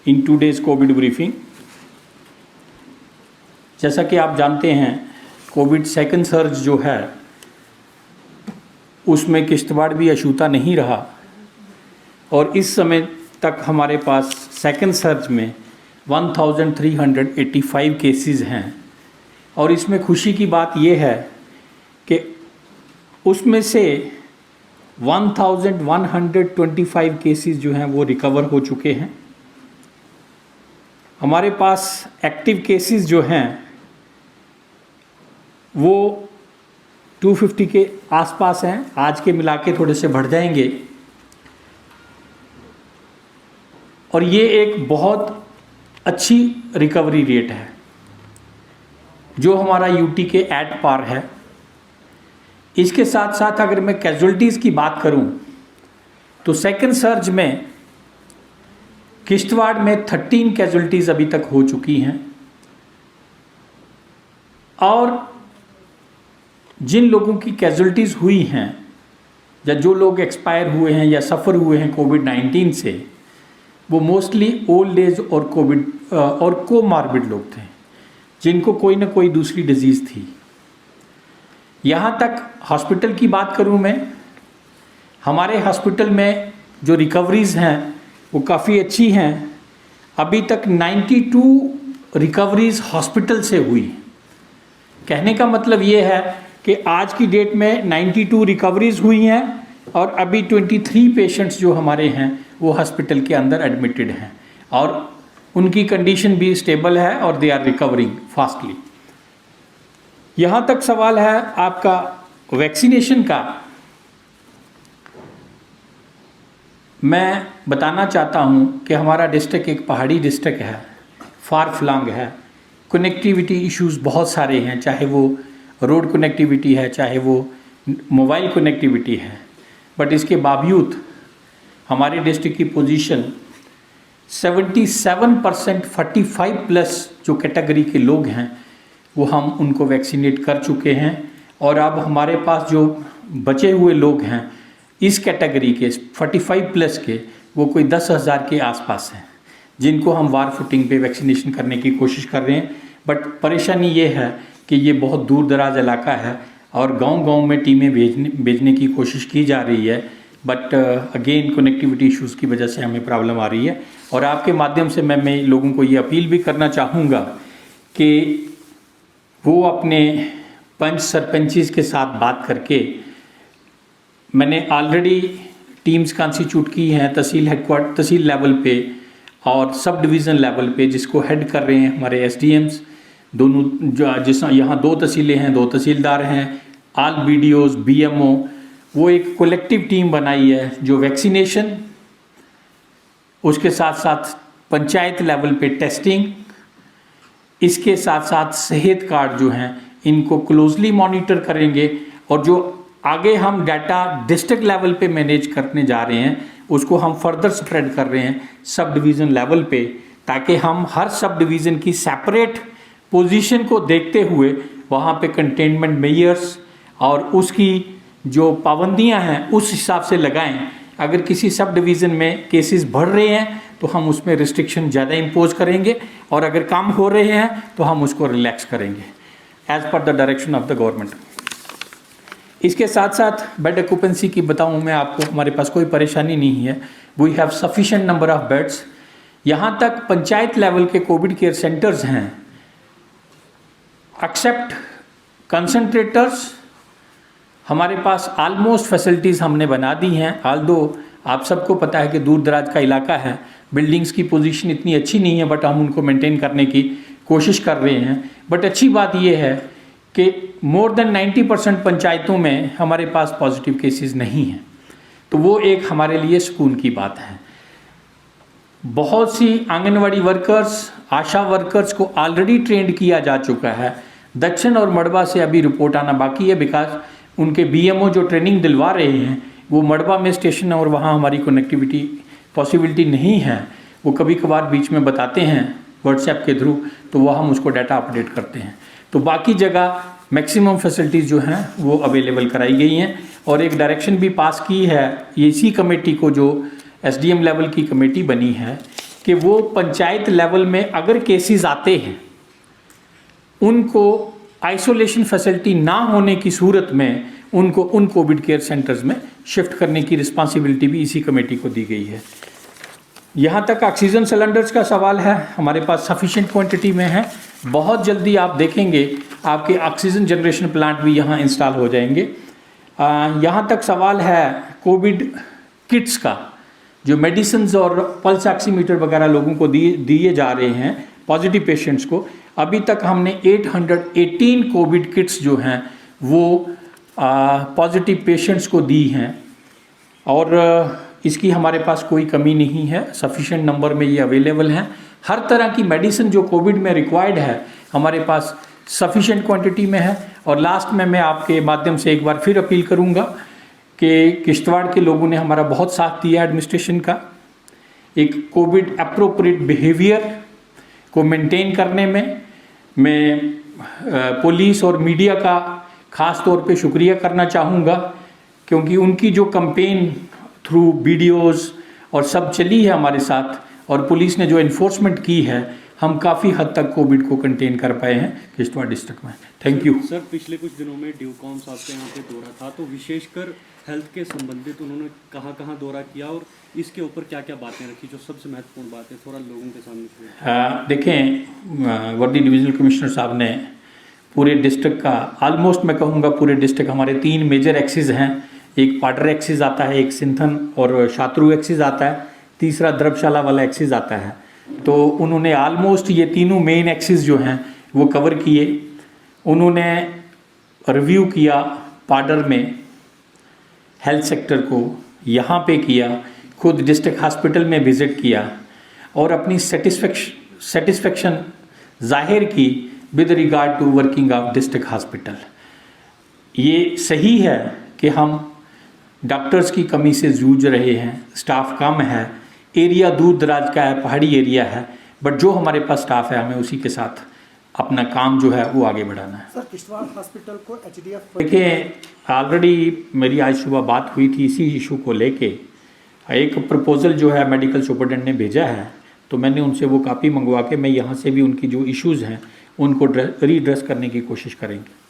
in today's COVID briefing. जैसा कि आप जानते हैं कोविड सेकंड सर्ज जो है उसमें किश्तवाड़ भी अछूता नहीं रहा और इस समय तक हमारे पास सेकंड सर्ज में 1385 केसेस हैं और इसमें खुशी की बात यह है कि उसमें से 1125 केसेस जो हैं वो रिकवर हो चुके हैं। हमारे पास एक्टिव केसेस जो हैं वो 250 के आसपास हैं, आज के मिला के थोड़े से बढ़ जाएंगे और ये एक बहुत अच्छी रिकवरी रेट है जो हमारा यूटी के एट पार है। इसके साथ साथ अगर मैं कैजुअल्टीज़ की बात करूं तो सेकंड सर्ज में किश्तवाड़ में 13 कैजुअल्टीज़ अभी तक हो चुकी हैं और जिन लोगों की कैजुअल्टीज़ हुई हैं या जो लोग एक्सपायर हुए हैं या सफ़र हुए हैं कोविड-19 से वो मोस्टली ओल्ड एज और कोविड और कोमार्बिड लोग थे जिनको कोई ना कोई दूसरी डिजीज़ थी। यहाँ तक हॉस्पिटल की बात करूँ मैं, हमारे हॉस्पिटल में जो रिकवरीज़ हैं वो काफ़ी अच्छी हैं। अभी तक 92 रिकवरीज़ हॉस्पिटल से हुई। कहने का मतलब ये है कि आज की डेट में 92 रिकवरीज़ हुई हैं और अभी 23 पेशेंट्स जो हमारे हैं वो हॉस्पिटल के अंदर एडमिटेड हैं और उनकी कंडीशन भी स्टेबल है और दे आर रिकवरिंग फास्टली। यहाँ तक सवाल है आपका वैक्सीनेशन का। मैं बताना चाहता हूँ कि हमारा डिस्ट्रिक्ट एक पहाड़ी डिस्ट्रिक्ट है, फार फ्लंग है, कनेक्टिविटी इश्यूज़ बहुत सारे हैं, चाहे वो रोड कनेक्टिविटी है चाहे वो मोबाइल कनेक्टिविटी है, बट इसके बावजूद हमारे डिस्ट्रिक्ट की पोजीशन 77% 45 प्लस जो कैटेगरी के लोग हैं वो हम उनको वैक्सीनेट कर चुके हैं और अब हमारे पास जो बचे हुए लोग हैं इस कैटेगरी के 45 प्लस के वो कोई 10,000 के आसपास हैं जिनको हम वार फुटिंग पे वैक्सीनेशन करने की कोशिश कर रहे हैं। बट परेशानी ये है कि ये बहुत दूर दराज इलाका है और गांव-गांव में टीमें भेजने की कोशिश की जा रही है, बट अगेन कनेक्टिविटी इश्यूज़ की वजह से हमें प्रॉब्लम आ रही है। और आपके माध्यम से मैं लोगों को ये अपील भी करना चाहूँगा कि वो अपने पंच सरपंचीज़ के साथ बात करके, मैंने ऑलरेडी टीम्स कॉन्स्टिट्यूट की हैं तहसील लेवल पे और सब डिवीज़न लेवल पे, जिसको हेड कर रहे हैं हमारे एसडीएम्स दोनों, जिस यहाँ 2 तहसीलें हैं, 2 तहसीलदार हैं, ऑल बीडीओज, बीएमओ, वो एक कलेक्टिव टीम बनाई है जो वैक्सीनेशन, उसके साथ साथ पंचायत लेवल पे टेस्टिंग, इसके साथ साथ सेहत कार्ड जो हैं इनको क्लोजली मॉनिटर करेंगे और जो आगे हम डाटा डिस्ट्रिक्ट लेवल पे मैनेज करने जा रहे हैं उसको हम फर्दर स्प्रेड कर रहे हैं सब डिवीज़न लेवल पे, ताकि हम हर सब डिवीज़न की सेपरेट पोजीशन को देखते हुए वहाँ पे कंटेनमेंट मेजर्स और उसकी जो पाबंदियाँ हैं उस हिसाब से लगाएं। अगर किसी सब डिवीज़न में केसेस बढ़ रहे हैं तो हम उसमें रिस्ट्रिक्शन ज़्यादा इम्पोज करेंगे और अगर कम हो रहे हैं तो हम उसको रिलैक्स करेंगे as per the direction of the government. इसके साथ साथ बेड ऑक्यूपेंसी की बताऊं मैं आपको, हमारे पास कोई परेशानी नहीं है। We have sufficient number of beds. यहाँ तक पंचायत लेवल के कोविड केयर सेंटर्स हैं, एक्सेप्ट कंसंट्रेटर्स, हमारे पास ऑलमोस्ट फैसिलिटीज़ हमने बना दी हैं। आल्दो आप सबको पता है कि दूर दराज का इलाका है, बिल्डिंग्स की पोजीशन इतनी अच्छी नहीं है, बट हम उनको मेंटेन करने की कोशिश कर रहे हैं। बट अच्छी बात यह है कि मोर देन 90% पंचायतों में हमारे पास पॉजिटिव केसेस नहीं हैं, तो वो एक हमारे लिए सुकून की बात है। बहुत सी आंगनवाड़ी वर्कर्स, आशा वर्कर्स को ऑलरेडी ट्रेंड किया जा चुका है। दक्षिण और मड़बा से अभी रिपोर्ट आना बाकी है, बिकॉज उनके बीएमओ जो ट्रेनिंग दिलवा रहे हैं वो मड़बा में स्टेशन है और वहाँ हमारी कनेक्टिविटी पॉसिबिलिटी नहीं है। वो कभी कभार बीच में बताते हैं व्हाट्सएप के थ्रू, तो वह हम उसको डाटा अपडेट करते हैं। तो बाकी जगह मैक्सिमम फैसिलिटीज़ जो हैं वो अवेलेबल कराई गई हैं और एक डायरेक्शन भी पास की है इसी कमेटी को, जो एसडीएम लेवल की कमेटी बनी है, कि वो पंचायत लेवल में अगर केसेस आते हैं, उनको आइसोलेशन फैसिलिटी ना होने की सूरत में उनको उन कोविड केयर सेंटर्स में शिफ्ट करने की रिस्पांसिबिलिटी भी इसी कमेटी को दी गई है। यहाँ तक ऑक्सीजन सिलेंडर्स का सवाल है, हमारे पास सफिशिएंट क्वांटिटी में है। बहुत जल्दी आप देखेंगे आपके ऑक्सीजन जनरेशन प्लांट भी यहाँ इंस्टॉल हो जाएंगे। यहाँ तक सवाल है कोविड किट्स का, जो मेडिसिन्स और पल्स ऑक्सीमीटर वगैरह लोगों को दिए जा रहे हैं पॉजिटिव पेशेंट्स को। अभी तक हमने 818 कोविड किट्स जो हैं वो पॉजिटिव पेशेंट्स को दी हैं और इसकी हमारे पास कोई कमी नहीं है, सफिशिएंट नंबर में ये अवेलेबल हैं। हर तरह की मेडिसिन जो कोविड में रिक्वायर्ड है हमारे पास सफिशिएंट क्वांटिटी में है। और लास्ट में मैं आपके माध्यम से एक बार फिर अपील करूंगा कि किश्तवाड़ के लोगों ने हमारा बहुत साथ दिया एडमिनिस्ट्रेशन का, एक कोविड अप्रोप्रिएट बिहेवियर को मेंटेन करने में। मैं पुलिस और मीडिया का ख़ास तौर पे शुक्रिया करना चाहूँगा, क्योंकि उनकी जो कैंपेन थ्रू वीडियोस और सब चली है हमारे साथ, और पुलिस ने जो इन्फोर्समेंट की है, हम काफ़ी हद तक कोविड को कंटेन कर पाए हैं किश्तवाड़ डिस्ट्रिक्ट में। Thank you sir. पिछले कुछ दिनों में ड्यूकॉम साहब के यहाँ पे दौरा था, तो विशेषकर हेल्थ के संबंधित उन्होंने कहाँ दौरा किया और इसके ऊपर क्या क्या बातें रखी, जो सबसे महत्वपूर्ण बात है, थोड़ा लोगों के सामने देखें, वर्दी डिविजनल कमिश्नर साहब ने पूरे डिस्ट्रिक्ट का, ऑलमोस्ट मैं कहूँगा पूरे डिस्ट्रिक्ट, हमारे 3 मेजर एक्सिस हैं। एक पाडर एक्सिस आता है, एक सिंथन और शात्रु एक्सिस आता है, तीसरा द्रबशाला वाला एक्सिस आता है। तो उन्होंने ऑलमोस्ट ये तीनों मेन एक्सिस जो हैं वो कवर किए। उन्होंने रिव्यू किया पाडर में हेल्थ सेक्टर को, यहाँ पे किया, खुद डिस्ट्रिक्ट हॉस्पिटल में विज़िट किया और अपनी सेटिस्फेक्शन जाहिर की with regard to working of district hospital. ये सही है कि हम डॉक्टर्स की कमी से जूझ रहे हैं, स्टाफ कम है, एरिया दूर दराज का है, पहाड़ी एरिया है, बट जो हमारे पास स्टाफ है हमें उसी के साथ अपना काम जो है वो आगे बढ़ाना है। सर, किश्तवाड़ हॉस्पिटल को HDF देखिए, ऑलरेडी मेरी आज सुबह बात हुई थी इसी इशू को लेके। एक प्रपोज़ल जो है मेडिकल सुपरटेंडेंट ने भेजा है, तो मैंने उनसे वो कापी मंगवा के मैं यहाँ से भी उनकी जो इश्यूज़ हैं उनको रीड्रेस करने की कोशिश करेंगे।